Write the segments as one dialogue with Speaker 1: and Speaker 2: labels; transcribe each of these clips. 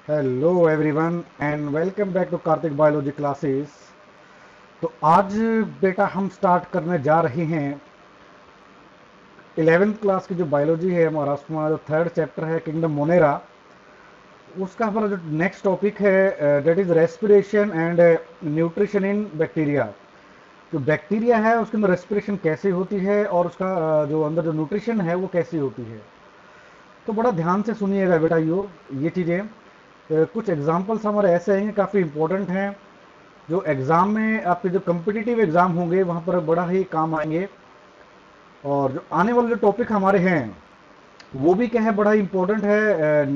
Speaker 1: Hello everyone and welcome back to Kartik biology classes. तो आज बेटा हम स्टार्ट करने जा रहे हैं 11th क्लास की जो बायोलॉजी है हमारा, उसमें हमारा जो थर्ड चैप्टर है किंगडम मोनेरा। उसका हमारा जो नेक्स्ट टॉपिक है that is respiration and nutrition in bacteria. जो बैक्टीरिया है उसके अंदर रेस्पिरेशन कैसे होती है और उसका जो अंदर जो न्यूट्रिशन है वो कैसी होती है। तो बड़ा ध्यान से सुनिएगा बेटा ये चीज़ें। कुछ एग्जाम्पल्स हमारे ऐसे हैं काफ़ी इंपॉर्टेंट हैं, जो एग्ज़ाम में आपके जो कम्पिटिटिव एग्ज़ाम होंगे वहाँ पर बड़ा ही काम आएंगे। और जो आने वाले जो टॉपिक हमारे हैं वो भी क्या है, बड़ा ही इंपॉर्टेंट है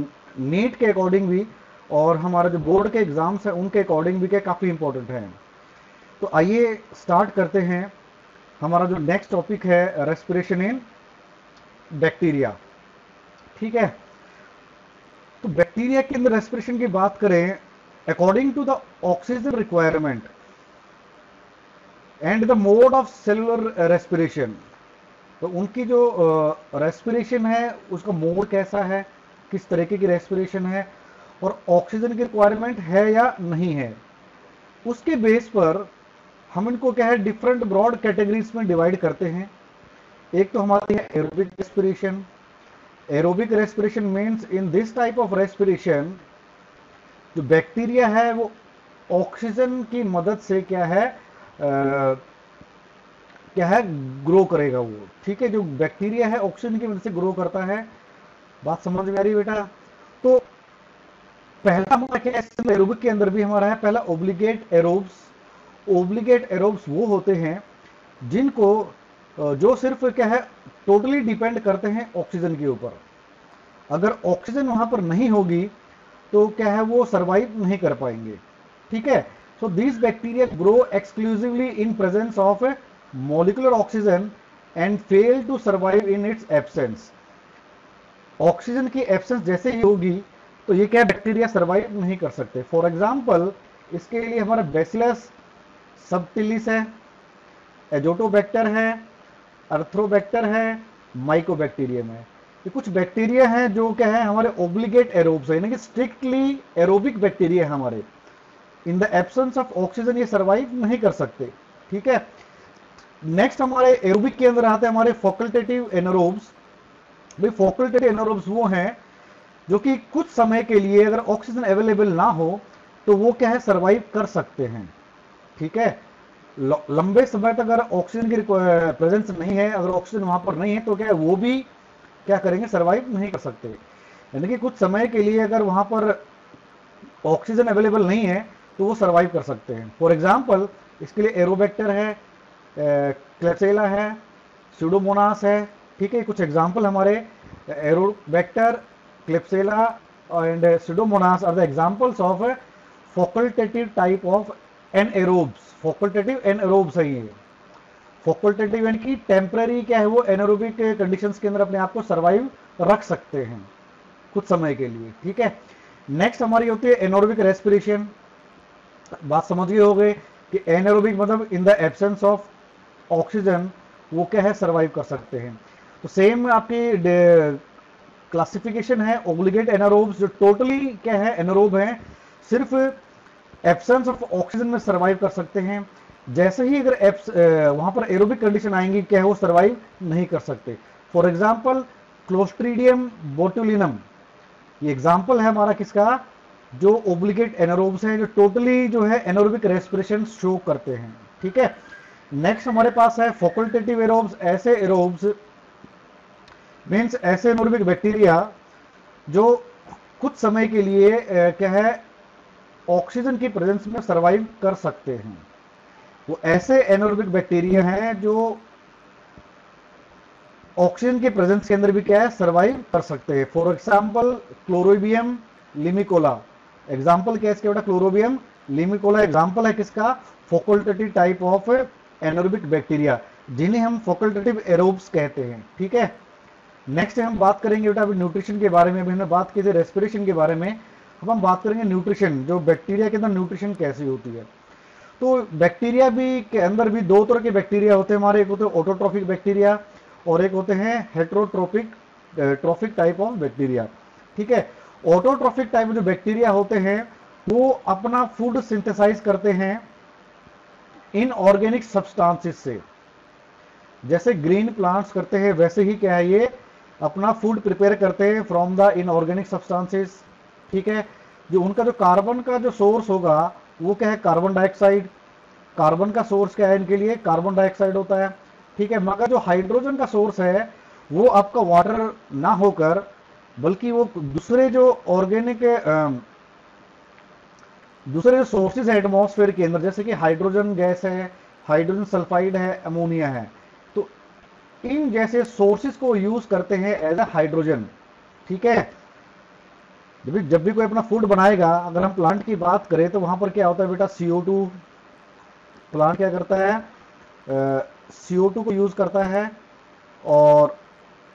Speaker 1: नीट के अकॉर्डिंग भी, और हमारा जो बोर्ड के एग्ज़ाम्स हैं उनके अकॉर्डिंग भी क्या काफ़ी इंपॉर्टेंट है। तो आइए स्टार्ट करते हैं। हमारा जो नेक्स्ट टॉपिक है रेस्पिरेशन इन बैक्टीरिया। ठीक है, तो बैक्टीरिया के अंदर रेस्पिरेशन की बात करें, according to the oxygen requirement and the mode of cellular respiration. तो उनकी जो रेस्पिरेशन है उसका मोड कैसा है, किस तरीके की रेस्पिरेशन है, और ऑक्सीजन की रिक्वायरमेंट है या नहीं है, उसके बेस पर हम इनको क्या है डिफरेंट ब्रॉड कैटेगरीज में डिवाइड करते हैं। एक तो हमारी है aerobic respiration. Aerobic respiration means in this type of respiration जो बैक्टीरिया है वो ऑक्सीजन की मदद से क्या है ग्रो करेगा वो। ठीक है, जो बैक्टीरिया है ऑक्सीजन की मदद से ग्रो करता है। बात समझ में आ रही है बेटा? तो पहला हमारा क्या है एरोबिक के अंदर भी हमारा है, पहला ओब्लिगेट एरोब्स। ओब्लिगेट एरोब्स वो होते हैं जिनको जो सिर्फ क्या है टोटली डिपेंड करते हैं ऑक्सीजन के ऊपर। अगर ऑक्सीजन वहां पर नहीं होगी तो क्या है वो सरवाइव नहीं कर पाएंगे। ठीक है, so this bacteria grow exclusively in presence of molecular oxygen and fail to survive in its absence. Oxygen की एब्सेंस जैसे ही होगी तो ये क्या बैक्टीरिया सर्वाइव नहीं कर सकते। फॉर एग्जाम्पल इसके लिए हमारा बैसिलस सबटिलिस है, एजोटोबैक्टर है, अर्थ्रोबैक्टर है, माइकोबैक्टीरियम है। ये कुछ बैक्टीरिया हैं जो क्या है हमारे ओब्लिगेट एरोब्स है, यानी कि स्ट्रिक्टली एरोबिक बैक्टीरिया है हमारे। In the absence of oxygen ये सर्वाइव नहीं कर सकते। ठीक है, नेक्स्ट हमारे एरोबिक के अंदर आते हैं हमारे फैकल्टेटिव एनारोब्स। भाई फैकल्टेटिव एनारोब्स वो हैं जो कि कुछ समय के लिए अगर ऑक्सीजन अवेलेबल ना हो तो वो क्या है सर्वाइव कर सकते हैं। ठीक है, लंबे समय तक अगर ऑक्सीजन की प्रेजेंस नहीं है, अगर ऑक्सीजन वहां पर नहीं है तो क्या है वो भी क्या करेंगे सर्वाइव नहीं कर सकते। यानी कि कुछ समय के लिए अगर वहां पर ऑक्सीजन अवेलेबल नहीं है तो वो सर्वाइव कर सकते हैं। फॉर एग्जाम्पल इसके लिए एरोबैक्टर है, क्लेप्सेला है, स्यूडोमोनास है। ठीक है, कुछ एग्जाम्पल हमारे aerobacter, klebsiella and pseudomonas are the examples of facultative type of anaerobes. Facultative anaerobes है ये। फैकल्टेटिव यानी कि टेम्पररी क्या है वो एनारोबिक कंडीशंस के अंदर अपने आप को सर्वाइव रख सकते हैं कुछ समय के लिए। ठीक है, नेक्स्ट हमारी होती है एनारोबिक रेस्पिरेशन। बात समझ गए होंगे कि एनारोबिक मतलब in the absence of oxygen वो क्या है सर्वाइव कर सकते हैं। तो सेम आपकी क्लासिफिकेशन है ओब्लिगेट एनारोब्स जो टोटली क्या है एनारोब है, सिर्फ एब्सेंस ऑफ ऑक्सीजन में सर्वाइव कर सकते हैं। जैसे ही अगर वहां पर एरोबिक कंडीशन आएंगी क्या है वो सर्वाइव नहीं कर सकते। फॉर एग्जाम्पल क्लोस्ट्रीडियम बोटुलिनम, ये एग्जाम्पल है हमारा किसका, जो ओब्लिगेट एनारोब्स है जो टोटली जो है एनारोबिक रेस्पिरेशन शो करते हैं। ठीक है, नेक्स्ट हमारे पास है फैकल्टेटिव एरोब्स। ऐसे एरोब्स मीन्स ऐसे एनारोबिक बैक्टीरिया जो कुछ समय के लिए क्या है ऑक्सीजन की प्रेजेंस में सर्वाइव कर सकते हैं। वो ऐसे एनारोबिक बैक्टीरिया हैं जो ऑक्सीजन के प्रेजेंस के अंदर भी क्या है सर्वाइव कर सकते हैं। फॉर एग्जाम्पल क्लोरोबियम लिमिकोला, एग्जाम्पल क्या है इसके बेटा, क्लोरोबियम लिमिकोला एग्जाम्पल है किसका, facultative type of anaerobic bacteria जिन्हें हम फैकल्टेटिव एरोब्स कहते हैं। ठीक है, नेक्स्ट हम बात करेंगे बेटा अभी न्यूट्रिशन के बारे में। अभी हमने बात की थी रेस्पिरेशन के बारे में, अब हम बात करेंगे न्यूट्रिशन, जो बैक्टीरिया के अंदर न्यूट्रिशन कैसी होती है। तो बैक्टीरिया भी के अंदर भी दो तरह के बैक्टीरिया होते हैं हमारे, एक होते हैं ऑटोट्रॉफिक बैक्टीरिया और एक होते हैं heterotrophic trophic type of bacteria. ठीक है, ऑटोट्रॉफिक टाइप जो बैक्टीरिया होते हैं वो अपना फूड सिंथेसाइज करते हैं इनऑर्गेनिक सब्सटेंसेस से, जैसे ग्रीन प्लांट्स करते हैं वैसे ही क्या है ये अपना फूड प्रिपेयर करते हैं फ्रॉम द इनऑर्गेनिक सब्सटेंसेस। ठीक है, जो उनका जो कार्बन का जो सोर्स होगा वो क्या है, कार्बन डाइऑक्साइड। कार्बन का सोर्स क्या है इनके लिए, कार्बन डाइऑक्साइड होता है। ठीक है, मगर जो हाइड्रोजन का सोर्स है वो आपका वाटर ना होकर बल्कि वो दूसरे जो ऑर्गेनिक दूसरे जो सोर्सेज है एटमॉस्फेयर के अंदर, जैसे कि हाइड्रोजन गैस है, हाइड्रोजन सल्फाइड है, अमोनिया है, तो इन जैसे सोर्सेज को यूज करते हैं एज अ हाइड्रोजन। ठीक है, जब भी कोई अपना फूड बनाएगा, अगर हम प्लांट की बात करें तो वहां पर क्या होता है बेटा, CO2। प्लांट क्या करता है, CO2 को यूज करता है और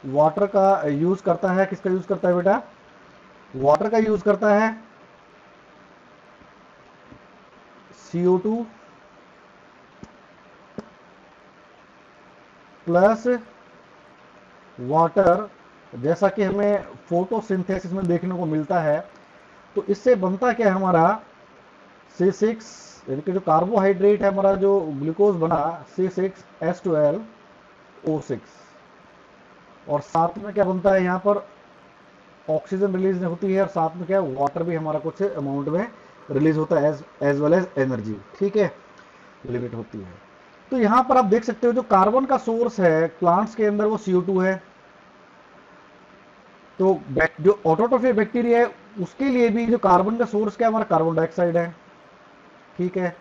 Speaker 1: वाटर का यूज करता है। किसका यूज करता है बेटा, वाटर का यूज करता है, CO2 प्लस वाटर, जैसा कि हमें फोटोसिंथेसिस में देखने को मिलता है। तो इससे बनता क्या है हमारा C6, यानी कि जो कार्बोहाइड्रेट है हमारा, जो ग्लूकोज बना C6H12O6, और साथ में क्या बनता है यहाँ पर ऑक्सीजन रिलीज होती है और साथ में क्या है वाटर भी हमारा कुछ अमाउंट में रिलीज होता है एज वेल एज एनर्जी। ठीक है, लिमिट होती है। तो यहां पर आप देख सकते हो जो कार्बन का सोर्स है प्लांट्स के अंदर वो CO2 है। तो जो ऑटोट्रोफिक बैक्टीरिया है उसके लिए भी जो कार्बन का सोर्स क्या है हमारा, कार्बन डाइऑक्साइड है। ठीक है,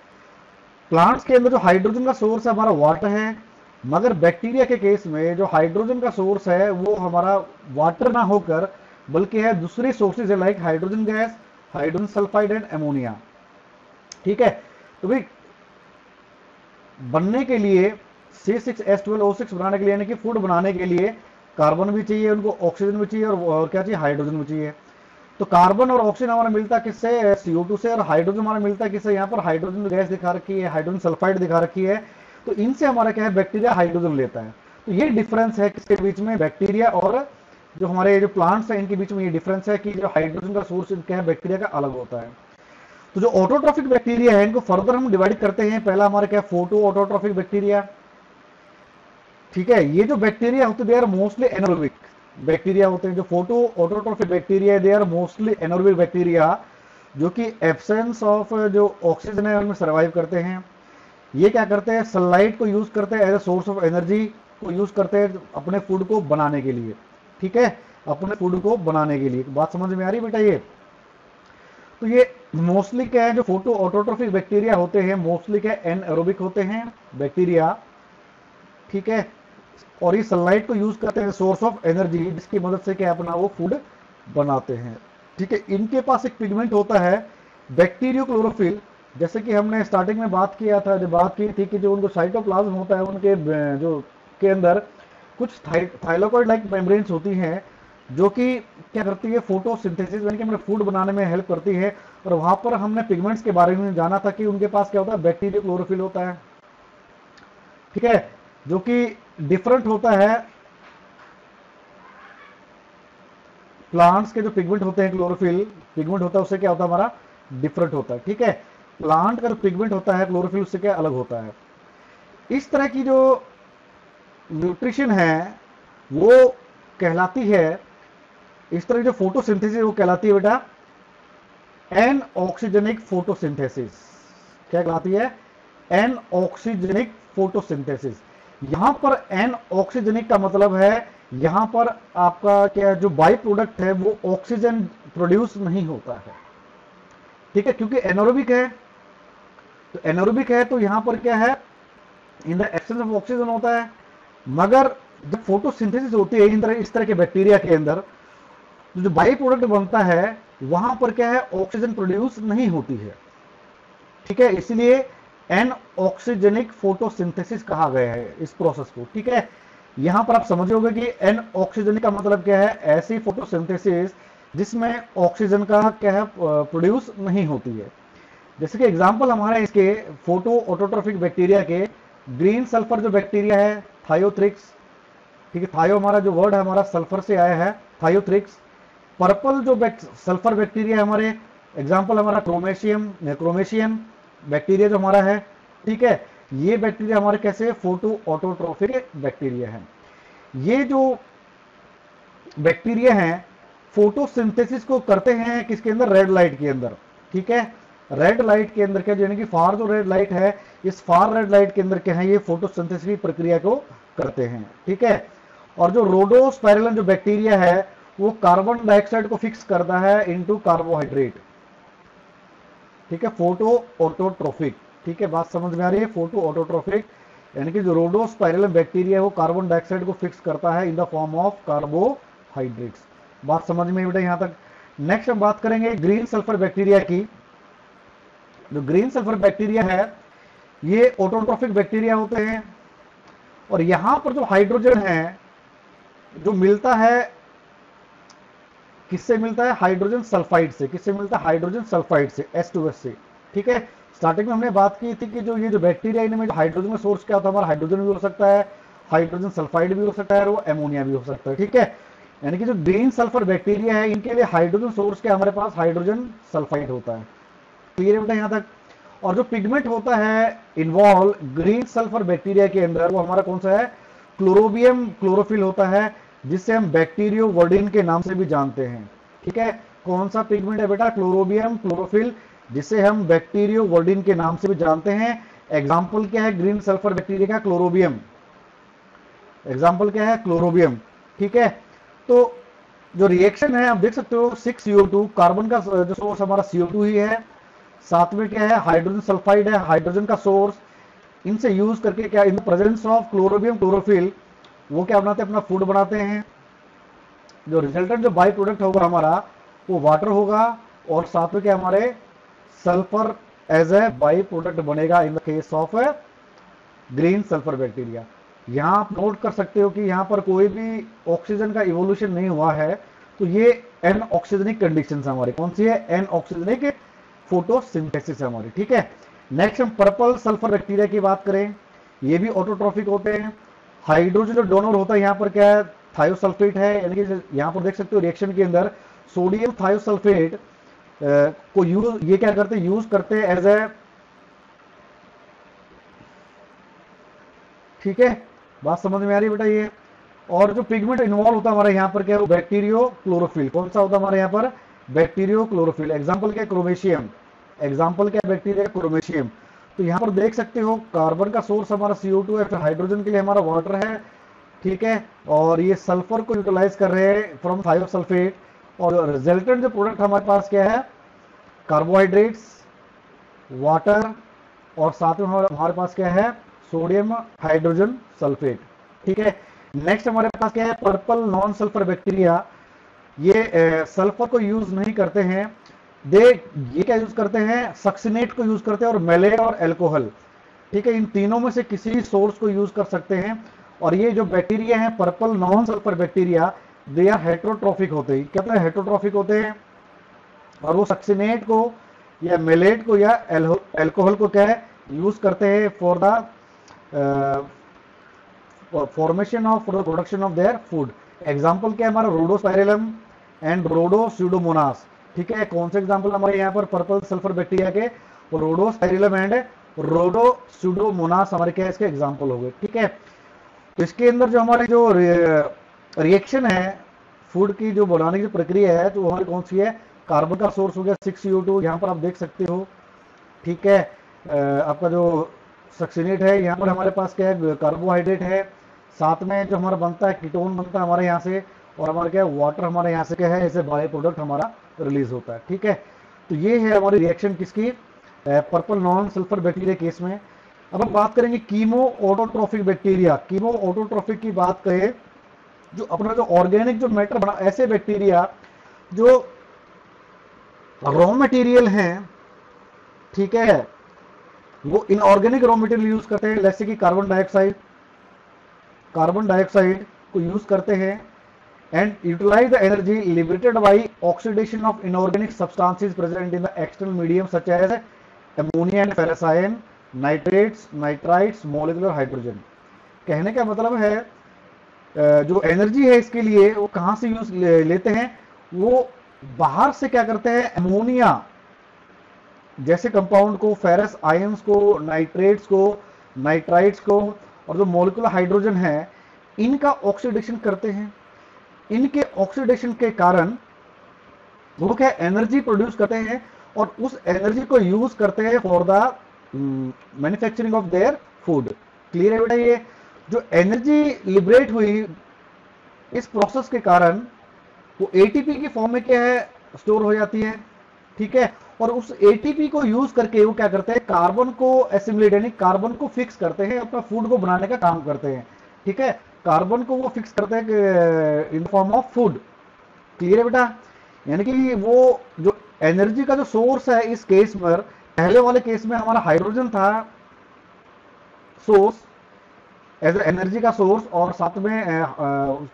Speaker 1: प्लांट्स के अंदर जो हाइड्रोजन का सोर्स है हमारा वाटर है, मगर बैक्टीरिया के केस में जो हाइड्रोजन का सोर्स है वो हमारा वाटर ना होकर बल्कि है दूसरी सोर्सेज है, like hydrogen gas, hydrogen sulphide and ammonia. ठीक है, तो भाई बनने के लिए C6H12O6 बनाने के लिए, यानी कि फूड बनाने के लिए कार्बन भी चाहिए, उनको ऑक्सीजन भी चाहिए और क्या चाहिए, हाइड्रोजन भी चाहिए। तो कार्बन और ऑक्सीजन हमारा मिलता है किससे, CO2 से, और हाइड्रोजन हमारा मिलता है किससे, यहाँ पर हाइड्रोजन गैस दिखा रखी है, हाइड्रोजन सल्फाइड दिखा रखी है। तो इनसे हमारा क्या है, बैक्टीरिया हाइड्रोजन लेता है। तो ये डिफरेंस है किसके बीच में, बैक्टीरिया और जो हमारे जो प्लांट्स हैं इनके बीच में ये डिफरेंस है कि जो हाइड्रोजन का सोर्स इनका है बैक्टीरिया का अलग होता है। तो जो ऑटोट्रॉफिक बैक्टीरिया है इनको फर्दर हम डिवाइड करते हैं। पहला हमारा क्या, फोटो ऑटोट्रॉफिक बैक्टीरिया। ठीक है, ये जो बैक्टीरिया होते हैं they are mostly anaerobic bacteria होते हैं। जो photoautotrophic bacteria they are mostly anaerobic bacteria, जो कि एब्सेंस ऑफ जो ऑक्सीजन है उनमें सर्वाइव करते हैं। ये क्या करते हैं, सनलाइट को यूज करते हैं as a source of energy, को यूज करते हैं अपने फूड को बनाने के लिए। ठीक है, अपने फूड को बनाने के लिए। बात समझ में आ रही बेटा ये? तो ये मोस्टली क्या है, जो फोटो ऑटोट्रोफिक बैक्टीरिया होते हैं मोस्टली क्या एनएरोबिक होते हैं बैक्टीरिया। ठीक है, और ये सनलाइट को यूज करते हैं सोर्स ऑफ एनर्जी, जिसकी मदद से क्या अपना वो फूड बनाते हैं। ठीक है, इनके पास एक पिगमेंट होता है बैक्टीरियो क्लोरोफिल। जैसे कि हमने स्टार्टिंग में बात किया था, जब बात की थी कि जो उनको साइटोप्लाज्म होता है उनके जो के अंदर कुछ थाइलाकोइड लाइक मेम्ब्रेन्स होती हैं जो कि क्या करती है, फोटोसिंथेसिस यानी कि हमें फूड बनाने में हेल्प करती है। और वहां पर हमने पिगमेंट्स के बारे में जाना था कि उनके पास क्या होता है, बैक्टीरियो क्लोरोफिल होता है। ठीक है, जो कि डिफरेंट होता है प्लांट्स के जो पिगमेंट होते हैं, क्लोरोफिल पिगमेंट होता है उससे क्या होता है हमारा डिफरेंट होता है। ठीक है, प्लांट का जो पिगमेंट होता है क्लोरोफिल उससे क्या अलग होता है। इस तरह की जो न्यूट्रिशन है वो कहलाती है, इस तरह की जो फोटोसिंथेसिस वो कहलाती है बेटा एन ऑक्सीजनिक फोटोसिंथेसिस। क्या कहलाती है, एन ऑक्सीजनिक फोटोसिंथेसिस। यहां पर एन ऑक्सीजनिक का मतलब है यहां पर आपका क्या जो बाई प्रोडक्ट है वो ऑक्सीजन प्रोड्यूस नहीं होता है। ठीक है, क्योंकि एनोरोबिक है, तो एनोरोबिक है तो यहां पर क्या है, in the absence of oxygen होता है। मगर जब फोटोसिंथेसिस होती है इस तरह के बैक्टीरिया के अंदर, तो जो बाई प्रोडक्ट बनता है वहां पर क्या है, ऑक्सीजन प्रोड्यूस नहीं होती है। ठीक है, इसलिए एन ऑक्सीजनिक फोटोसिंथेसिस कहा गया है इस प्रोसेस को। ठीक है, यहां पर आप समझोगे कि एन ऑक्सीजनिक का मतलब क्या है, ऐसी फोटोसिंथेसिस जिसमें ऑक्सीजन का क्या है प्रोड्यूस नहीं होती है। जैसे कि एग्जांपल हमारे इसके फोटो ऑटोट्रोफिक बैक्टीरिया के ग्रीन सल्फर जो बैक्टीरिया है थायोथ्रिक्स। ठीक है, थायो हमारा जो वर्ड है हमारा सल्फर से आया है, थायोथ्रिक्स। पर्पल जो सल्फर बैक्टीरिया हमारे, एग्जाम्पल हमारा क्रोमेशियम बैक्टीरिया जो हमारा है, ठीक है, ये बैक्टीरिया हमारे कैसे फोटो ऑटोट्रोफिक बैक्टीरिया है। ये जो बैक्टीरिया हैं फोटोसिंथेसिस को करते हैं किसके अंदर, रेड लाइट के अंदर, ठीक है। रेड लाइट के अंदर क्या, यानी कि फार जो रेड लाइट है, इस फार रेड लाइट के अंदर क्या है, ये फोटोसिंथेसिस की प्रक्रिया को करते हैं, ठीक है। और जो रोडोस्पाइरलन जो बैक्टीरिया है वो कार्बन डाइऑक्साइड को फिक्स करता है इनटू कार्बोहाइड्रेट, ठीक है, फोटो ऑटोट्रोफिक, ठीक है, बात समझ में आ रही है। फोटो ऑटोट्रोफिक यानी कि जो रोडोस्पाइरलन बैक्टीरिया है वो कार्बन डाइऑक्साइड को फिक्स करता है in the form of carbohydrates. बात समझ में बेटा यहां तक। नेक्स्ट हम बात करेंगे ग्रीन सल्फर बैक्टीरिया की। जो ग्रीन सल्फर बैक्टीरिया है ये ऑटोट्रोफिक बैक्टीरिया होते हैं, और यहां पर जो हाइड्रोजन है जो मिलता है किससे मिलता है, हाइड्रोजन सल्फाइड से। किससे मिलता है, हाइड्रोजन सल्फाइड से, H2S से, ठीक है। स्टार्टिंग में हमने बात की थी कि जो ये जो बैक्टीरिया इनमें जो हाइड्रोजन का सोर्स क्या होता है, हमारा हाइड्रोजन भी हो सकता है, हाइड्रोजन सल्फाइड भी हो सकता है, और वो एमोनिया भी हो सकता है, ठीक है। यानी कि जो ग्रीन सल्फर बैक्टीरिया है इनके लिए हाइड्रोजन सोर्स क्या, हमारे पास हाइड्रोजन सल्फाइड होता है, क्लियर है बेटा यहां तक। और जो पिगमेंट होता है इन्वॉल्व ग्रीन सल्फर बैक्टीरिया के अंदर वो हमारा कौन सा है, क्लोरोबियम क्लोरोफिल होता है, जिससे हम बैक्टीरियोवर्डिन के नाम से भी जानते हैं, ठीक है। कौन सा पिगमेंट है बेटा, क्लोरोबियम क्लोरोफिल, जिसे हम बैक्टीरियोवर्डिन के नाम से भी जानते हैं। एग्जाम्पल क्या है ग्रीन सल्फर बैक्टीरिया का, क्लोरोबियम, एग्जाम्पल क्या है क्लोरोबियम, ठीक है। तो जो रिएक्शन है आप देख सकते हो 6CO2, कार्बन का जो सोर्स हमारा CO2 ही है, साथ में क्या है हाइड्रोजन सल्फाइड है, हाइड्रोजन का सोर्स, इनसे यूज करके क्या in the presence of chlorobium chlorophyll वो क्या बनाते हैं, अपना फूड बनाते हैं। जो रिजल्टेंट जो बाई प्रोडक्ट होगा हमारा वो वाटर होगा, और साथ में क्या हमारे sulphur as a by product बनेगा in the case of green sulphur bacteria. यहां आप नोट कर सकते हो कि यहां पर कोई भी ऑक्सीजन का इवोल्यूशन नहीं हुआ है, तो ये एन ऑक्सीजनिक कंडीशन हमारी कौन सी है, एन ऑक्सीजनिक फोटोसिंथेसिस है हमारी, ठीक है। नेक्स्ट हम पर्पल सल्फर बैक्टीरिया की बात करें, ये भी ऑटोट्रोफिक होते हैं। हाइड्रोजन जो डोनर होता है यहाँ पर क्या है, थायोसल्फेट है, यानी कि यहाँ पर देख सकते हो रिएक्शन के अंदर सोडियम थायोसल्फेट को यूज ये क्या करते हैं, यूज करते हैं एज ए, ठीक है, बात समझ में आ रही है बेटा ये। और जो पिगमेंट इन्वॉल्व होता है हमारे यहाँ पर क्या है, बैक्टीरियो क्लोरोफिल, कौन सा होता है हमारे यहाँ पर, बैक्टीरियो क्लोरोफिल। एग्जाम्पल क्या, क्रोमेशियम, एग्जाम्पल क्या बैक्टीरिया क्रोमेशियम। तो यहाँ पर देख सकते हो कार्बन का सोर्स हमारा CO2 है, फिर हाइड्रोजन के लिए हमारा वाटर है, ठीक है, और ये सल्फर को यूटिलाइज कर रहे हैं फ्रॉम थायोसल्फेट, और रिजल्टेंट जो प्रोडक्ट हमारे पास क्या है, कार्बोहाइड्रेट्स, वाटर, और साथ में हमारे पास क्या है, सोडियम हाइड्रोजन सल्फेट, ठीक है। नेक्स्ट हमारे पास क्या है, पर्पल नॉन सल्फर बैक्टीरिया। ये सल्फर को यूज नहीं करते हैं, ये क्या यूज करते हैं, सक्सिनेट को यूज करते हैं, और मेलेट और एल्कोहल, ठीक है, इन तीनों में से किसी सोर्स को यूज कर सकते हैं। और ये जो बैक्टीरिया है purple non sulphur bacteria, they are heterotrophic होते हैं, क्या है हेट्रोट्रॉफिक होते हैं, और वो सक्सिनेट को या मेलेट को या एल्कोहल को क्या है यूज करते हैं for the formation of production of their food. Example क्या है हमारा, रोडोस्पाइरलम एंड रोडोस्यूडोमोनास, ठीक है। कौन से एग्जाम्पल हमारे यहाँ पर पर्पल सल्फर बैक्टीरिया के, रोडोस्पाइरलम एंड रोडोस्यूडोमोनास हमारे क्या इसके एग्जाम्पल हो गए, ठीक है। तो इसके अंदर जो हमारे जो रिएक्शन है फूड की जो बनाने की प्रक्रिया है, तो हमारी कौन सी है, कार्बन का सोर्स हो गया 6CO2, यहाँ पर आप देख सकते हो, ठीक है। आपका जो सक्सिनेट है, यहाँ पर हमारे पास क्या है, कार्बोहाइड्रेट है, साथ में जो हमारा बनता है कीटोन बनता है हमारे यहाँ से, और हमारा क्या है वाटर हमारे यहाँ से क्या है, ऐसे बाय प्रोडक्ट हमारा रिलीज होता है, ठीक है। तो ये है हमारी रिएक्शन किसकी, purple non sulphur bacteria case में। अब हम बात करेंगे chemo autotrophic bacteria. Chemo autotrophic की बात करें, जो अपना जो ऑर्गेनिक जो मैटर बना, ऐसे बैक्टीरिया जो रॉ मटेरियल हैं, ठीक है, वो इनऑर्गेनिक रॉ मटेरियल यूज करते हैं, जैसे कि कार्बन डाइऑक्साइड को यूज करते हैं, and utilise the energy liberated by oxidation of inorganic substances present in the external medium such as ammonia and ferrous ion, nitrates, nitrites, molecular hydrogen. कहने का मतलब है जो एनर्जी है इसके लिए वो कहां से यूज लेते हैं, वो बाहर से क्या करते हैं, अमोनिया जैसे कंपाउंड को, फेरस आयंस को, नाइट्रेट्स को, नाइट्राइट्स को, और जो मॉलिक्यूलर हाइड्रोजन है, इनका ऑक्सीडेशन करते हैं। इनके ऑक्सीडेशन के कारण वो क्या एनर्जी प्रोड्यूस करते हैं, और उस एनर्जी को यूज करते हैं for the manufacturing of their food. Clear है बेटा? ये जो एनर्जी लिबरेट हुई इस प्रोसेस के कारण वो एटीपी की फॉर्म में क्या है, स्टोर हो जाती है। ठीक है, और उस एटीपी को यूज करके वो क्या करते हैं, कार्बन को एसिमुलेट यानी कार्बन को फिक्स करते हैं, अपना फूड को बनाने का काम करते हैं। ठीक है, कार्बन को वो फिक्स करते हैं in form of food. Clear है बेटा? यानी कि वो जो एनर्जी का जो सोर्स है इस केस में, पहले वाले केस में हमारा हाइड्रोजन था सोर्स, एज एनर्जी का सोर्स, और साथ में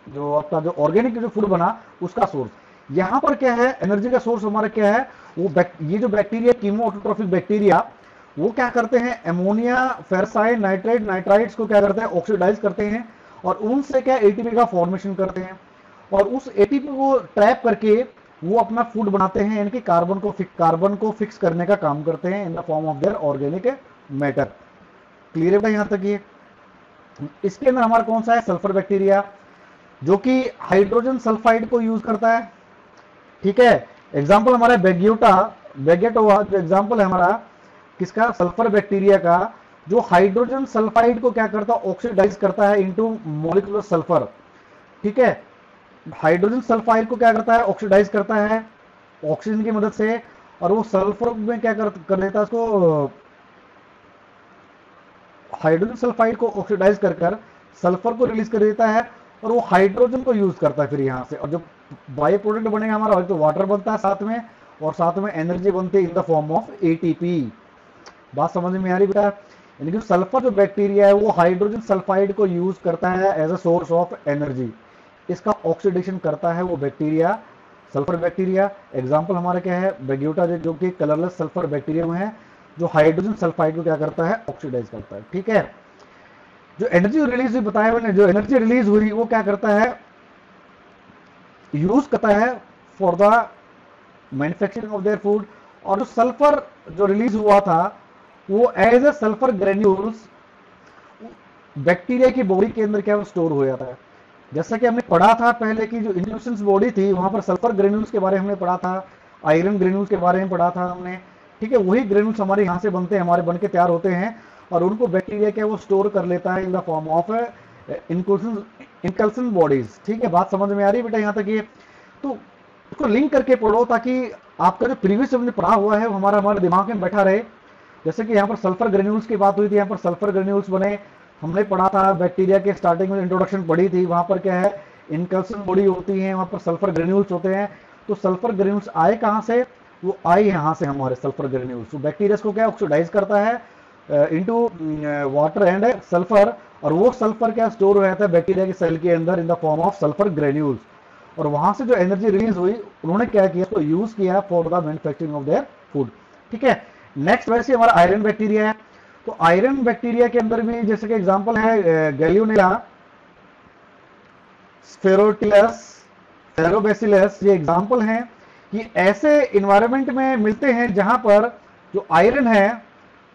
Speaker 1: जो आपका जो ऑर्गेनिक जो फूड बना उसका सोर्स। यहां पर क्या है, एनर्जी का सोर्स हमारा क्या है, वो ये जो बैक्टीरिया कीमोऑटोट्रोफिक बैक्टीरिया, वो क्या करते हैं, एमोनिया, फेरसाइन, नाइट्रेट, नाइट्राइट्स को क्या करते हैं, ऑक्सीडाइज करते हैं, और उनसे क्या एटीपी का फॉर्मेशन करते हैं, और उस एटीपी को ट्रैप करके वो अपना फूड बनाते हैं, यानी कि कार्बन को फिक्स करने का काम करते हैं इन the form of their organic matter. Clear है बेटा यहां तक? ये इसके अंदर हमारा कौन सा है, सल्फर बैक्टीरिया, जो कि हाइड्रोजन सल्फाइड को यूज करता है। ठीक है, एग्जांपल हमारा बेगेटोवा जो एग्जांपल है हमारा किसका, सल्फर बैक्टीरिया का, जो हाइड्रोजन सल्फाइड को क्या करता है, ऑक्सीडाइज करता है इनटू मॉलिक्यूलर सल्फर। ठीक है, हाइड्रोजन सल्फाइड को क्या करता है, ऑक्सीडाइज करता है ऑक्सीजन की मदद से, और वो सल्फर में क्या कर देता है, उसको हाइड्रोजन सल्फाइड को ऑक्सीडाइज कर सल्फर को रिलीज कर देता है, और वो हाइड्रोजन को यूज करता है फिर यहां से, और जो बाई प्रोडक्ट बनेगा हमारा, तो वाटर बनता है साथ में, और साथ में एनर्जी बनती है in the form of ATP. बात समझ में आ रही बेटा? यानी कि सल्फर जो बैक्टीरिया है वो हाइड्रोजन सल्फाइड को यूज करता है as a source of energy, इसका ऑक्सीडेशन करता है वो बैक्टीरिया, सल्फर बैक्टीरिया। एग्जांपल हमारा क्या है, बेग्यूटा, जो कि कलरलेस सल्फर बैक्टीरिया में है, जो हाइड्रोजन सल्फाइड को क्या करता है, ऑक्सीडाइज करता है। ठीक है, जो एनर्जी रिलीज हुई बताया मैंने, जो एनर्जी रिलीज हुई वो क्या करता है, यूज करता है for the manufacturing of their food, और जो सल्फर जो रिलीज हुआ था वो as a sulphur granules bacteria की बॉडी के अंदर क्या स्टोर हो जाता है। जैसा कि हमने पढ़ा था पहले की जो इंड्यूसेंस बॉडी थी वहां पर सल्फर ग्रेन्यूल्स के बारे में हमने पढ़ा था, आयरन ग्रेन्यूल्स के बारे में पढ़ा था हमने। ठीक है, वही ग्रेन्यूल्स हमारे यहाँ से बनते हैं, हमारे बन के तैयार होते हैं, और उनको बैक्टीरिया क्या वो स्टोर कर लेता है in the form of inclusion bodies. ठीक है, बात समझ में आ रही है बेटा यहाँ तक? ये तो उसको लिंक करके पढ़ो ताकि आपका जो प्रीवियस हमने पढ़ा हुआ है वो हमारे दिमाग में बैठा रहे। जैसे कि यहाँ पर सल्फर ग्रेन्यूल्स की बात हुई थी, यहाँ पर सल्फर ग्रेन्यूल्स बने, हमने पढ़ा था बैक्टीरिया के स्टार्टिंग में इंट्रोडक्शन पढ़ी थी, वहां पर क्या है, इनकल्सन बॉडी होती है, वहां पर सल्फर ग्रेन्यूल्स होते हैं। तो सल्फर ग्रेन्यूल्स आए कहां से, वो आए यहां से हमारे सल्फर ग्रेन्यूल्स। तो बैक्टीरिया को क्या ऑक्सीडाइज करता है इनटू वाटर एंड सल्फर, और वो सल्फर क्या स्टोर हो जाता है बैक्टीरिया के सेल के अंदर इन the form of sulphur granules, और वहां से जो एनर्जी रिलीज हुई उन्होंने क्या किया, तो यूज किया for the manufacturing of their food. ठीक है, नेक्स्ट वैसे हमारा आयरन बैक्टीरिया है। तो आयरन बैक्टीरिया के अंदर भी जैसे कि एग्जांपल है गैलियोनेला, स्फेरोटिलस, फेरोबैसिलस, ये एग्जांपल हैं कि ऐसे इन्वायरमेंट में मिलते हैं जहां पर जो आयरन है,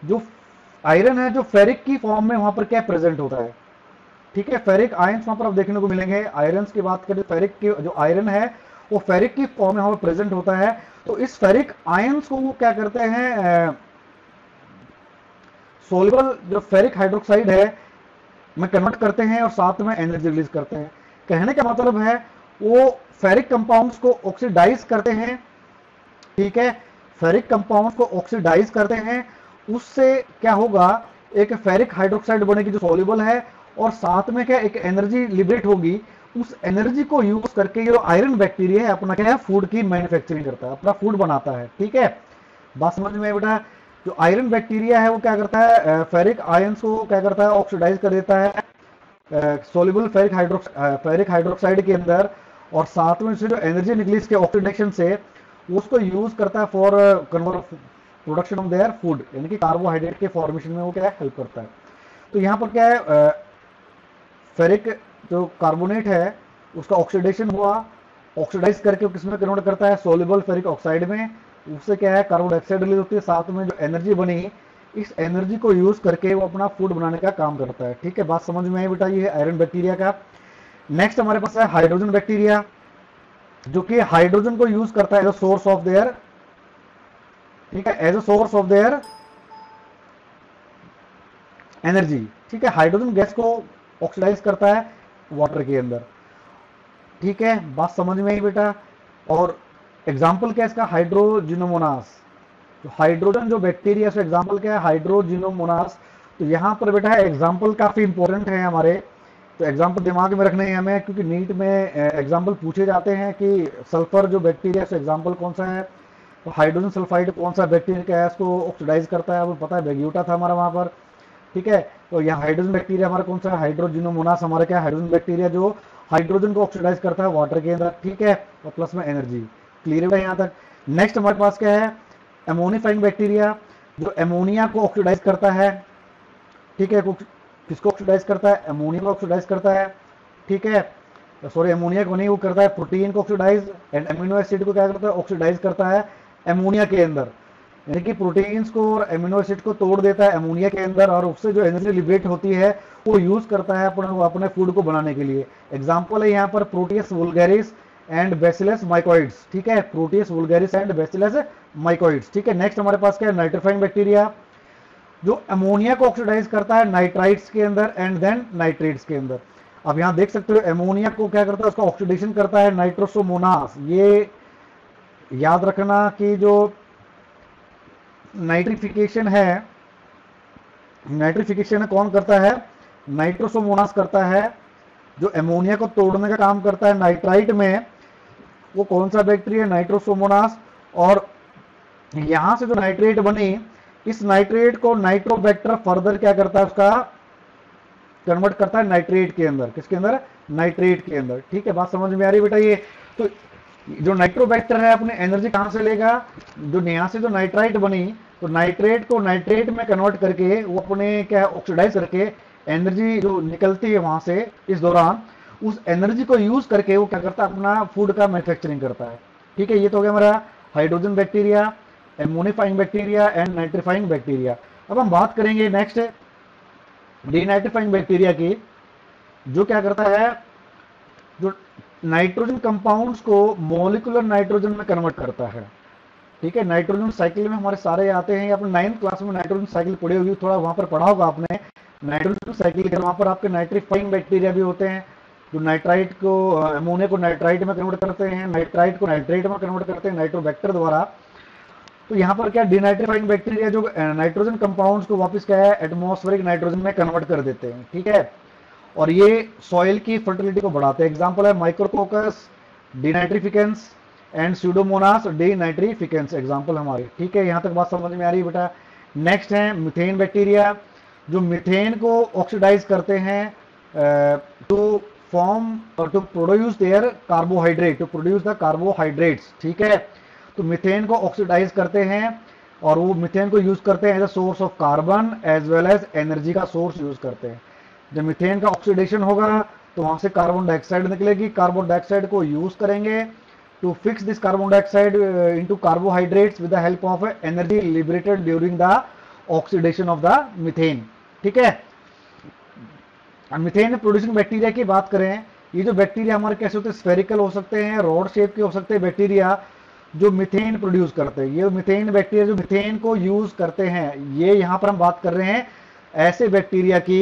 Speaker 1: जो फेरिक की फॉर्म में वहां पर क्या प्रेजेंट होता है। ठीक है, फेरिक आयंस वहां पर आप देखने को मिलेंगे। आयरन की बात करें, फेरिक की जो आयरन है वो फेरिक की फॉर्म में वहां पर प्रेजेंट होता है। तो इस फेरिक आयंस को वो क्या करते हैं, सोल्युबल जो फेरिक हाइड्रोक्साइड है में कन्वर्ट करते हैं, और साथ में एनर्जी रिलीज करते हैं। कहने का मतलब है वो फेरिक कंपाउंड्स को ऑक्सीडाइज करते हैं। ठीक है, फेरिक कंपाउंड्स को ऑक्सीडाइज करते हैं, उससे क्या होगा, एक फेरिक हाइड्रोक्साइड बनेगी जो सोल्युबल है, और साथ में क्या एक एनर्जी लिबरेट होगी। उस एनर्जी को यूज करके ये आयरन बैक्टीरिया है अपना क्या है, फूड की मैन्युफैक्चरिंग करता है, अपना फूड बनाता है। ठीक है, बात समझ में बेटा? जो आयरन बैक्टीरिया है वो क्या करता है, फेरिक आयंस को क्या करता है, ऑक्सीडाइज कर देता है सोल्युबल फेरिक हाइड्रोक्साइड के अंदर, और साथ में से जो एनर्जी निकली इसके ऑक्सीडेशन से उसको यूज करता है for production of their food, यानी कि कार्बोहाइड्रेट के फॉर्मेशन में वो क्या है, हेल्प करता है। तो यहाँ पर क्या है, फेरिक जो कार्बोनेट है उसका ऑक्सीडेशन हुआ, ऑक्सीडाइज करके किसमें कन्वर्ट करता है, सोल्यूबल फेरिक ऑक्साइड में। उससे क्या है, कार्बन डाइऑक्साइड रिलीज होती है, साथ में जो एनर्जी बनी इस एनर्जी को यूज करके वो अपना फूड बनाने का काम करता है। ठीक है, बात समझ में आई बेटा, ये है आयरन बैक्टीरिया का। नेक्स्ट हमारे पास है हाइड्रोजन बैक्टीरिया, जो कि हाइड्रोजन को यूज करता है as a source of their, ठीक है, as a source of their energy. ठीक है, हाइड्रोजन गैस को ऑक्सीडाइज करता है वाटर के अंदर। ठीक है, बात समझ में आई बेटा। और एग्जाम्पल क्या है इसका, हाइड्रोजिनोमोनास। तो हाइड्रोजन जो बैक्टीरिया है एग्जाम्पल क्या है, हाइड्रोजिनोमोनास। तो यहां पर बेटा है एग्जाम्पल काफी इंपॉर्टेंट है हमारे, तो एग्जाम्पल दिमाग में रखने हैं हमें, क्योंकि नीट में एग्जाम्पल पूछे जाते हैं कि सल्फर जो बैक्टीरिया है एग्जाम्पल कौन सा है। तो हाइड्रोजन सल्फाइड कौन सा बैक्टीरिया का है, इसको ऑक्सीडाइज करता है, वो पता है बेग्यूटा था हमारा वहां पर। ठीक है, तो यहाँ हाइड्रोजन बैक्टीरिया हमारा कौन सा है, हाइड्रोजिनोमोनास हमारा क्या है, हाइड्रोजन बैक्टीरिया जो हाइड्रोजन को ऑक्सीडाइज करता है वाटर के अंदर। ठीक है, और प्लस में एनर्जी। क्लियर है यहाँ तक। नेक्स्ट हमारे पास क्या है, एमोनिफाइंग बैक्टीरिया, जो एमोनिया को ऑक्सीडाइज करता है। ठीक है, किसको ऑक्सीडाइज करता है, एमोनिया को ऑक्सीडाइज करता है। ठीक है, सॉरी एमोनिया को नहीं, वो करता है प्रोटीन को ऑक्सीडाइज, एंड एमिनो एसिड को क्या करता है, ऑक्सीडाइज करता है एमोनिया के अंदर। यानी कि प्रोटीन्स को और एमिनो एसिड को तोड़ देता है एमोनिया के अंदर, और उससे जो एनर्जी लिबरेट होती है वो यूज करता है अपने फूड को बनाने के लिए। एग्जाम्पल है यहाँ पर प्रोटियस वुल्गेरिस एंड बेसिलस माइकोइड्स। ठीक है, प्रोटियस वुल्गेरिस एंड बेसिलस माइकोइड्स। ठीक है, नेक्स्ट हमारे पास क्या है, नाइट्रीफाइंग बैक्टीरिया, जो अमोनिया को ऑक्सीडाइज करता है नाइट्राइट्स के अंदर एंड देन नाइट्रेट्स के अंदर। अब यहां देख सकते हो अमोनिया को क्या करता है, उसका ऑक्सीडेशन करता है नाइट्रोसोमोनास। ये याद रखना कि जो नाइट्रिफिकेशन है, नाइट्रिफिकेशन कौन करता है, नाइट्रोसोमोनास करता है। जो अमोनिया को तोड़ने का काम करता है नाइट्राइट में, वो कौन सा बैक्टीरिया, नाइट्रोसोमोनास। और यहां से जो नाइट्रेट बनी, इस नाइट्रेट को नाइट्रोबैक्टर फर्दर क्या करता है, उसका कन्वर्ट करता है नाइट्रेट के अंदर। किसके अंदर, नाइट्रेट के अंदर। ठीक है, बात समझ में आ रही बेटा। ये तो जो नाइट्रोबैक्टर है अपने एनर्जी कहां से लेगा, जो यहां से जो नाइट्राइट बनी, तो नाइट्रेट को नाइट्रेट में कन्वर्ट करके वो अपने क्या ऑक्सीडाइज करके एनर्जी जो निकलती है वहां से इस दौरान, उस एनर्जी को यूज करके वो क्या करता है, अपना फूड का मैन्युफैक्चरिंग करता है। ठीक है, ये तो हो गया हमारा hydrogen bacteria, ammonifying bacteria and nitrifying bacteria. अब हम बात करेंगे नेक्स्ट डीनाइट्रीफाइंग बैक्टीरिया की, जो क्या करता है, जो नाइट्रोजन कंपाउंड्स को मॉलिक्यूलर नाइट्रोजन में कन्वर्ट करता है। ठीक है, नाइट्रोजन साइकिल में हमारे सारे आते हैं, अपने 9th क्लास में नाइट्रोजन साइकिल पढ़ी होगी, थोड़ा वहां पर पढ़ा होगा आपने नाइट्रोजन साइकिल। वहां पर आपके नाइट्रीफाइंग बैक्टीरिया भी होते हैं, जो नाइट्राइट को अमोनिया को नाइट्राइट में कन्वर्ट करते हैं, नाइट्राइट को नाइट्रेट में कन्वर्ट करते हैं नाइट्रोबैक्टर द्वारा। तो यहाँ पर क्या डीनाइट्रीफाइंग बैक्टीरिया जो नाइट्रोजन कंपाउंड्स को वापस क्या है, एटमॉस्फेरिक नाइट्रोजन में कन्वर्ट कर देते हैं। ठीक है, और ये सॉइल की फर्टिलिटी को बढ़ाते हैं। एग्जांपल है माइक्रोकोकस डीनाइट्रिफिकेंस एंड स्यूडोमोनास डीनाइट्रिफिकेंस, एग्जांपल हमारी। ठीक है, यहां तक बात समझ में आ रही है बेटा। नेक्स्ट है मीथेन बैक्टीरिया, जो मीथेन को ऑक्सीडाइज करते हैं टू फॉर्म और to produce their carbohydrate, to produce the carbohydrates. ठीक है, तो मीथेन को ऑक्सीडाइज करते हैं और वो मीथेन को यूज करते हैं as a source of carbon as well as energy का सोर्स यूज करते हैं। जब मीथेन का ऑक्सीडेशन होगा तो वहां से कार्बन डाइऑक्साइड निकलेगी, कार्बन डाइऑक्साइड को यूज करेंगे to fix this carbon dioxide into carbohydrates with the help of energy liberated during the oxidation of the methane. ठीक है, मीथेन प्रोड्यूसिंग बैक्टीरिया की बात करें, ये जो बैक्टीरिया हमारे कैसे होते हैं, स्फेरिकल हो सकते हैं, रॉड शेप के हो सकते हैं बैक्टीरिया जो मीथेन प्रोड्यूस करते हैं। ये मीथेन बैक्टीरिया जो मीथेन को यूज करते हैं, ये यहां पर हम बात कर रहे हैं ऐसे बैक्टीरिया की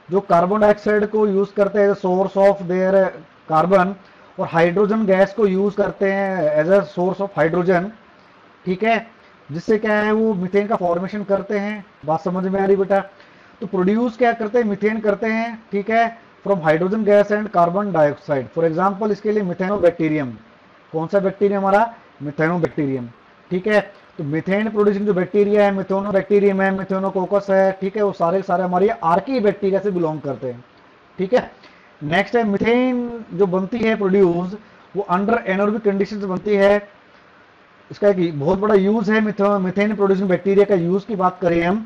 Speaker 1: जो कार्बन डाइऑक्साइड को यूज करते हैं सोर्स ऑफ देयर कार्बन, और हाइड्रोजन गैस को यूज करते हैं as a source of hydrogen. ठीक है, जिससे क्या है वो मीथेन का फॉर्मेशन करते हैं। बात समझ में आ रही बेटा। तो प्रोड्यूस क्या करते हैं, मीथेन करते हैं। ठीक है, from hydrogen gas and carbon dioxide. For example इसके लिए मिथेनोबैक्टीरियम, कौन सा बैक्टीरिया हमारा, मिथेनोबैक्टीरियम। ठीक है, तो मीथेन प्रोड्यूसिंग जो बैक्टीरिया है, मिथेनोबैक्टीरियम है, मिथेनोकोकस है। ठीक है, वो सारे सारे हमारे आर्की बैक्टीरिया से बिलोंग करते हैं। ठीक है, नेक्स्ट है मीथेन जो बनती है प्रोड्यूस, वो अंडर एनोरोबिक कंडीशंस बनती है। इसका एक बहुत बड़ा यूज है मीथेन प्रोड्यूसिंग बैक्टीरिया का। यूज की बात करें हम,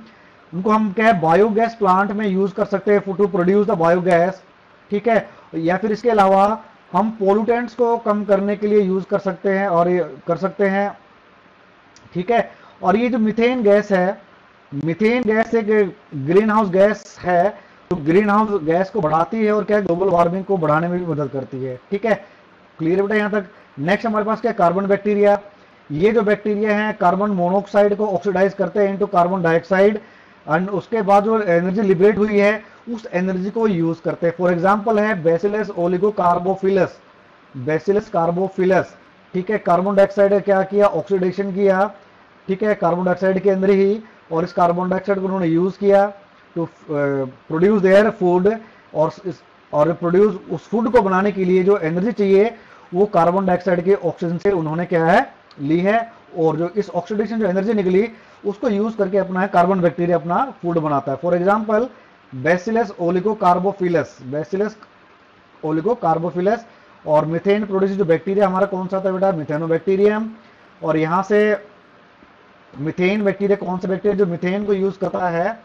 Speaker 1: उनको हम क्या है बायोगैस प्लांट में यूज कर सकते हैं टू प्रोड्यूस द बायोगैस। ठीक है, या फिर इसके अलावा हम पोल्यूटेंट्स को कम करने के लिए यूज कर सकते हैं और ये कर सकते हैं, ठीक है। और ये जो मीथेन गैस है, मीथेन गैस एक ग्रीन हाउस गैस है, तो ग्रीन हाउस गैस को बढ़ाती है और क्या ग्लोबल वार्मिंग को बढ़ाने में भी मदद करती है, ठीक है। क्लियर बेटा यहाँ तक। नेक्स्ट हमारे पास क्या, कार्बन बैक्टीरिया। ये जो बैक्टीरिया है कार्बन मोनोऑक्साइड को ऑक्सीडाइज करते हैं इनटू कार्बन डाइऑक्साइड, एंड उसके बाद जो एनर्जी लिबरेट हुई है उस एनर्जी को यूज करते हैं। फॉर एग्जांपल है बेसिलस ओलिगोकार्बोफिलस, बेसिलस कार्बोफिलस, ठीक है। कार्बन डाइऑक्साइड का क्या किया, ऑक्सीडेशन किया, ठीक है, कार्बन डाइऑक्साइड के अंदर ही, और इस कार्बन डाइऑक्साइड को उन्होंने यूज किया टू प्रोड्यूस देयर फूड, और प्रोड्यूस उस फूड को बनाने के लिए जो एनर्जी चाहिए वो कार्बन डाइऑक्साइड के ऑक्सीजन से उन्होंने क्या है ली है, और जो इस ऑक्सीडेशन जो एनर्जी निकली उसको यूज करके अपना कार्बन बैक्टीरिया अपना फूड बनाता है। For example bacillus oligocarbophilus, bacillus oligocarbophilus. और मीथेन प्रोड्यूस जो बैक्टीरिया हमारा कौन सा था बेटा, मिथेनोबैक्टीरियम। और यहां से मीथेन बैक्टीरिया कौन सा बैक्टीरिया जो मीथेन को यूज करता है,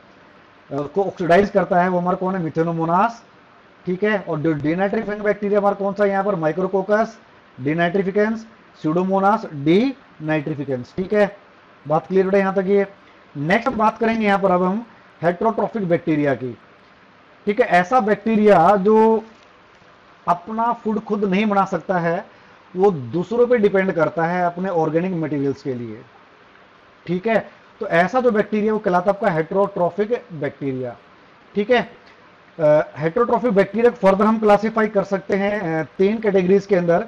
Speaker 1: को ऑक्सीडाइज करता है, वो हमारा कौन है, मिथेनोमोनास, ठीक है। और जो डीनाइट्रिफिकेंट बैक्टीरिया हमारा कौन सा यहाँ पर, माइक्रोकोकस डीनाइट्रिफिकेंस, स्यूडोमोनास डी नाइट्रिफिकेंस, ठीक है। बात क्लियर बेटा यहाँ तक ये। नेक्स्ट बात करेंगे यहाँ पर अब हम हेट्रोट्रॉफिक बैक्टीरिया की, ठीक है। ऐसा बैक्टीरिया जो अपना फूड खुद नहीं बना सकता है, वो दूसरों पे डिपेंड करता है अपने ऑर्गेनिक मटेरियल्स के लिए, ठीक है। तो ऐसा जो बैक्टीरिया वो कहलाता है आपका हेट्रोट्रॉफिक बैक्टीरिया, ठीक है। हेट्रोट्रॉफिक बैक्टीरिया फर्दर हम क्लासिफाई कर सकते हैं तीन कैटेगरीज के अंदर।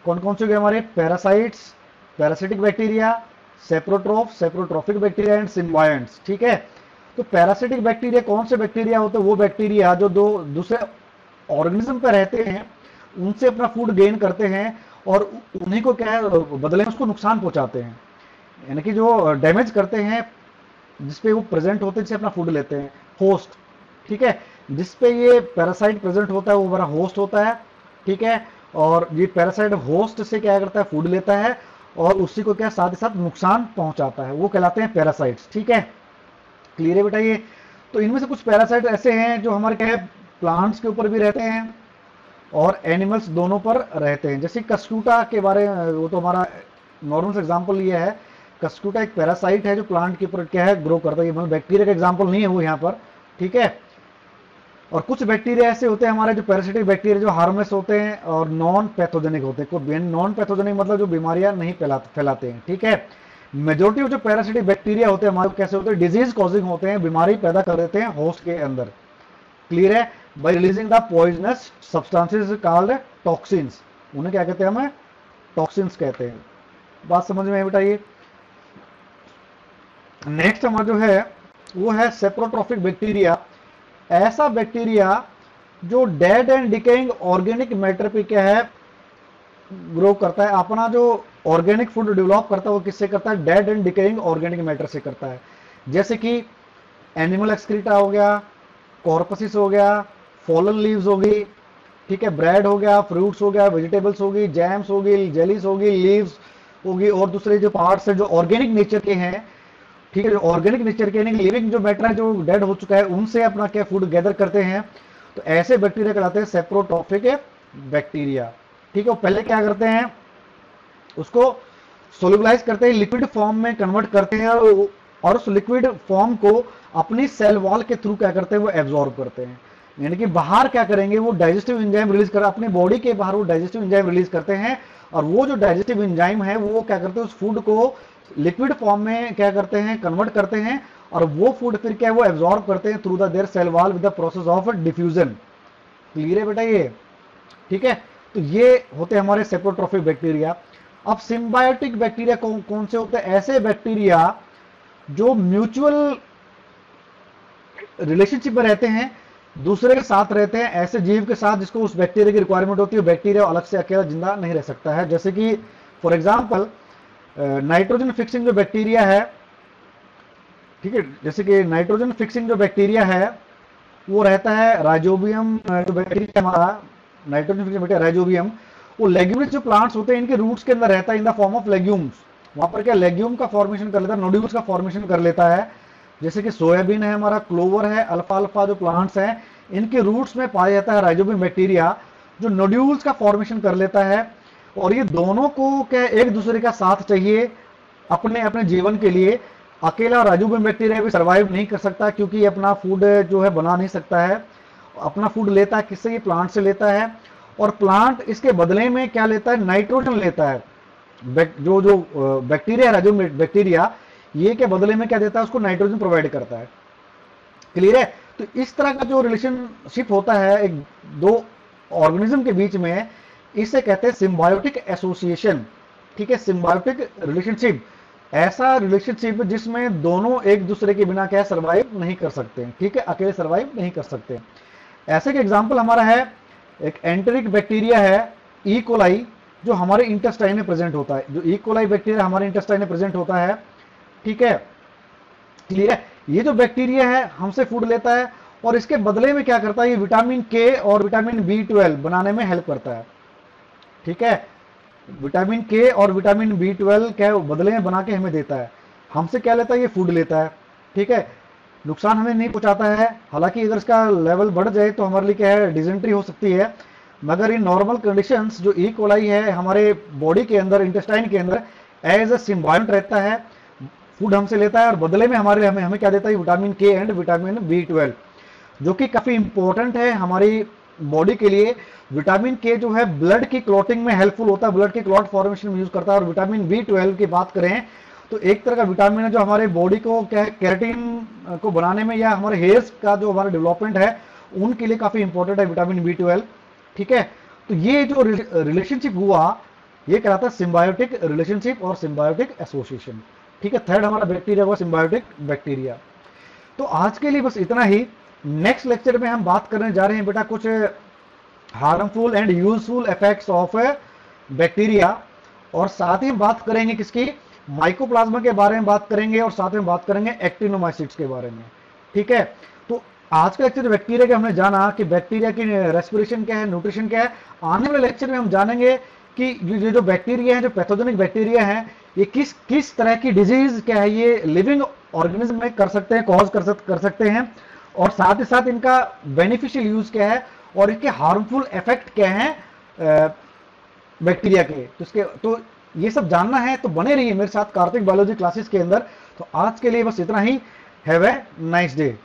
Speaker 1: कौन कौन से हो गए हमारे, parasites, parasitic bacteria, saprotroph, saprotrophic bacteria and symbionts, ठीक है। तो पैरासिटिक बैक्टीरिया कौन से बैक्टीरिया होते हैं, वो बैक्टीरिया जो दो दूसरे ऑर्गेनिज्म पर रहते हैं उनसे अपना फूड गेन करते हैं और उन्हीं को क्या है बदले में उसको नुकसान पहुंचाते हैं, यानी कि जो डैमेज करते हैं जिसपे वो प्रेजेंट होते हैं, जिससे अपना फूड लेते हैं, होस्ट, ठीक है। जिसपे ये पैरासाइट प्रेजेंट होता है वो हमारा होस्ट होता है, ठीक है। और ये पैरासाइट होस्ट से क्या करता है, फूड लेता है और उसी को क्या साथ ही साथ नुकसान पहुंचाता है, वो कहलाते हैं पैरासाइट्स, ठीक है। क्लियर है बेटा ये। तो इनमें से कुछ पैरासाइट ऐसे हैं जो हमारे क्या है प्लांट्स के ऊपर भी रहते हैं और एनिमल्स दोनों पर रहते हैं। जैसे कस्क्यूटा के बारे में, वो तो हमारा नॉर्मल एग्जांपल ये है, कस्क्यूटा एक पैरासाइट है जो प्लांट के ऊपर क्या है ग्रो करता है, मतलब बैक्टीरिया का एग्जांपल नहीं है वो यहाँ पर, ठीक है। और कुछ बैक्टीरिया ऐसे होते हैं हमारे जो पैरासिटिक बैक्टीरिया जो हार्मलेस होते हैं और नॉन पैथोजेनिक होते हैं। नॉन पैथोजेनिक मतलब जो बीमारियां नहीं फैलाते हैं, ठीक है। मेजोरिटी ऑफ जो पैरासिटिक बैक्टीरिया होते हैं हमारे कैसे होते हैं, डिजीज कॉजिंग होते हैं, बीमारी पैदा कर देते हैं होस्ट के अंदर, क्लियर है। Bye releasing the poisonous substances called toxins, उन्हें क्या कहते हैं, हमें टॉक्सिन्स कहते हैं। बात समझ में आई बेटा ये। नेक्स्ट हमारा जो है वो है सेप्रोट्रॉफिक बैक्टीरिया। ऐसा बैक्टीरिया जो dead and decaying organic matter पे क्या है ग्रो करता है, अपना जो ऑर्गेनिक फूड डेवलप करता है वो किससे करता है, dead and decaying organic matter से करता है। जैसे कि एनिमल एक्सक्रीटा हो गया, कॉर्पसिस हो गया, फॉलन लीव्स हो गई, ठीक है, ब्रेड हो गया, फ्रूट्स हो गया, वेजिटेबल्स हो गई, जैम्स हो गई, जेलीज हो गई, लीव्स होगी, और दूसरे जो पार्ट्स है जो ऑर्गेनिक नेचर के हैं, ठीक है, जो ऑर्गेनिक नेचर के लिविंग जो मैटर है जो डेड हो चुका है उनसे अपना क्या फूड गैदर करते हैं। तो ऐसे बैक्टीरिया कहलाते हैं सेप्रोट्रॉफिक बैक्टीरिया, ठीक है। वो पहले क्या करते हैं, उसको सोल्यूबलाइज करते हैं, लिक्विड फॉर्म में कन्वर्ट करते हैं और उस लिक्विड फॉर्म को अपनी सेल वॉल के थ्रू क्या करते हैं, वो एब्जॉर्ब करते हैं। यानी कि बाहर क्या करेंगे, वो डाइजेस्टिव एंजाइम रिलीज कर, अपने बॉडी के बाहर वो डाइजेस्टिव एंजाइम रिलीज करते हैं, और वो जो डाइजेस्टिव एंजाइम है वो क्या करते हैं, उस फूड को लिक्विड फॉर्म में क्या करते हैं, कन्वर्ट करते हैं, और वो फूड फिर क्या है वो एब्जॉर्ब करते हैं through the their cell wall with the process of diffusion. Clear है बेटा ये, ठीक है। तो ये होते हैं हमारे सेप्रोट्रॉफिक बैक्टीरिया। अब सिम्बायोटिक बैक्टीरिया कौन से होते हैं, ऐसे बैक्टीरिया जो म्यूचुअल रिलेशनशिप में रहते हैं, दूसरे के साथ रहते हैं, ऐसे जीव के साथ जिसको उस बैक्टीरिया की रिक्वायरमेंट होती है, बैक्टीरिया अलग से अकेला जिंदा नहीं रह सकता है। जैसे कि फॉर एग्जांपल नाइट्रोजन फिक्सिंग जो बैक्टीरिया है, ठीक है, जैसे कि नाइट्रोजन फिक्सिंग जो बैक्टीरिया है वो रहता है राइजोबियम, जो बैक्टीरिया हमारा नाइट्रोजन फिक्सिंग बैक्टीरिया राइजोबियम, वो लेग्यूम्स जो प्लांट्स होते हैं इनके रूट्स के अंदर रहता है in the form of legumes. वहां पर क्या लेग्यूम का फॉर्मेशन कर लेता है, नोड्यूल्स का फॉर्मेशन कर लेता है। जैसे कि सोयाबीन है हमारा, क्लोवर है, अल्फा अल्फा जो प्लांट्स हैं इनके रूट्स में पाया जाता है राइजोबियम बैक्टीरिया। जो नोड्यूल्स का फॉर्मेशन कर लेता है, और ये दोनों को क्या एक दूसरे का साथ चाहिए अपने अपने जीवन के लिए। अकेला राइजोबियम बैक्टीरिया भी सर्वाइव नहीं कर सकता, क्योंकि ये अपना फूड जो है बना नहीं सकता है। अपना फूड लेता है किससे? ये प्लांट से लेता है, और प्लांट इसके बदले में क्या लेता है? नाइट्रोजन लेता है। जो जो बैक्टीरिया राइजोबियम बैक्टीरिया, ये के बदले में क्या देता है? उसको नाइट्रोजन प्रोवाइड करता है। क्लियर है? तो इस तरह का जो रिलेशनशिप होता है एक दो ऑर्गेनिज्म के बीच में, इसे कहते हैं सिम्बायोटिक एसोसिएशन। ठीक है, सिम्बायोटिक रिलेशनशिप, ऐसा रिलेशनशिप जिसमें दोनों एक दूसरे के बिना क्या सर्वाइव नहीं कर सकते। ठीक है, अकेले सर्वाइव नहीं कर सकते। ऐसे का एग्जांपल हमारा है, एक एंटेरिक बैक्टीरिया है ई कोलाई, जो हमारे इंटेस्टाइन में प्रेजेंट होता है। जो ई कोलाई बैक्टीरिया हमारे इंटेस्टाइन में प्रेजेंट होता है। ठीक है, क्लियर है? ये जो बैक्टीरिया है हमसे फूड लेता है, और इसके बदले में क्या करता है? ये विटामिन के और विटामिन B12 बनाने में हेल्प करता है। ठीक है, विटामिन के और विटामिन B12 क्या बदले में बना के हमें देता है। हमसे क्या लेता है? ये फूड लेता है। ठीक है, नुकसान हमें नहीं पहुंचाता है। हालांकि अगर इसका लेवल बढ़ जाए तो हमारे लिए क्या है? डिजेंट्री हो सकती है। मगर इन नॉर्मल कंडीशंस जो ई कोलाई है हमारे बॉडी के अंदर, इंटेस्टाइन के अंदर एज अ सिम्बायोंट रहता है, फूड हमसे लेता है, और बदले में हमारे हमें हमें क्या देता है? विटामिन के एंड विटामिन B12, जो कि काफी इंपॉर्टेंट है हमारी बॉडी के लिए। विटामिन के जो है ब्लड की क्लॉटिंग में हेल्पफुल होता है, ब्लड की क्लॉट फॉर्मेशन में यूज करता है। और विटामिन B12 की बात करें तो एक तरह का विटामिन है जो हमारे बॉडी को क्या है? केराटिन को बनाने में, या हमारे हेयर्स का जो हमारा डेवलपमेंट है उनके लिए काफी इंपॉर्टेंट है विटामिन B12। ठीक है, तो ये जो रिलेशनशिप हुआ ये कहलाता है सिम्बायोटिक रिलेशनशिप और सिम्बायोटिक एसोसिएशन। ठीक है, थर्ड हमारा बैक्टीरिया हुआ सिम्बायोटिक बैक्टीरिया। तो आज के लिए बस इतना ही। नेक्स्ट लेक्चर में हम बात करने जा रहे हैं बेटा कुछ harmful and useful effects of bacteria, और साथ ही बात करेंगे किसकी? माइकोप्लाज्मा के बारे में बात करेंगे, और साथ में बात करेंगे एक्टिनोमाइसिट्स के बारे में। ठीक है, तो आज का लेक्चर बैक्टीरिया के हमने जाना कि बैक्टीरिया की रेस्पिरेशन क्या है, न्यूट्रिशन क्या है। आने वाले लेक्चर में हम जानेंगे कि ये जो बैक्टीरिया है, जो पैथोजेनिक बैक्टीरिया है, ये किस किस तरह की डिजीज क्या है ये लिविंग ऑर्गेनिज्म में कर सकते हैं, कॉज कर सकते हैं, और साथ ही साथ इनका बेनिफिशियल यूज क्या है, और इनके हार्मफुल इफेक्ट क्या है बैक्टीरिया के। तो ये सब जानना है तो बने रहिए मेरे साथ कार्तिक बायोलॉजी क्लासेस के अंदर। तो आज के लिए बस इतना ही। Have a nice day.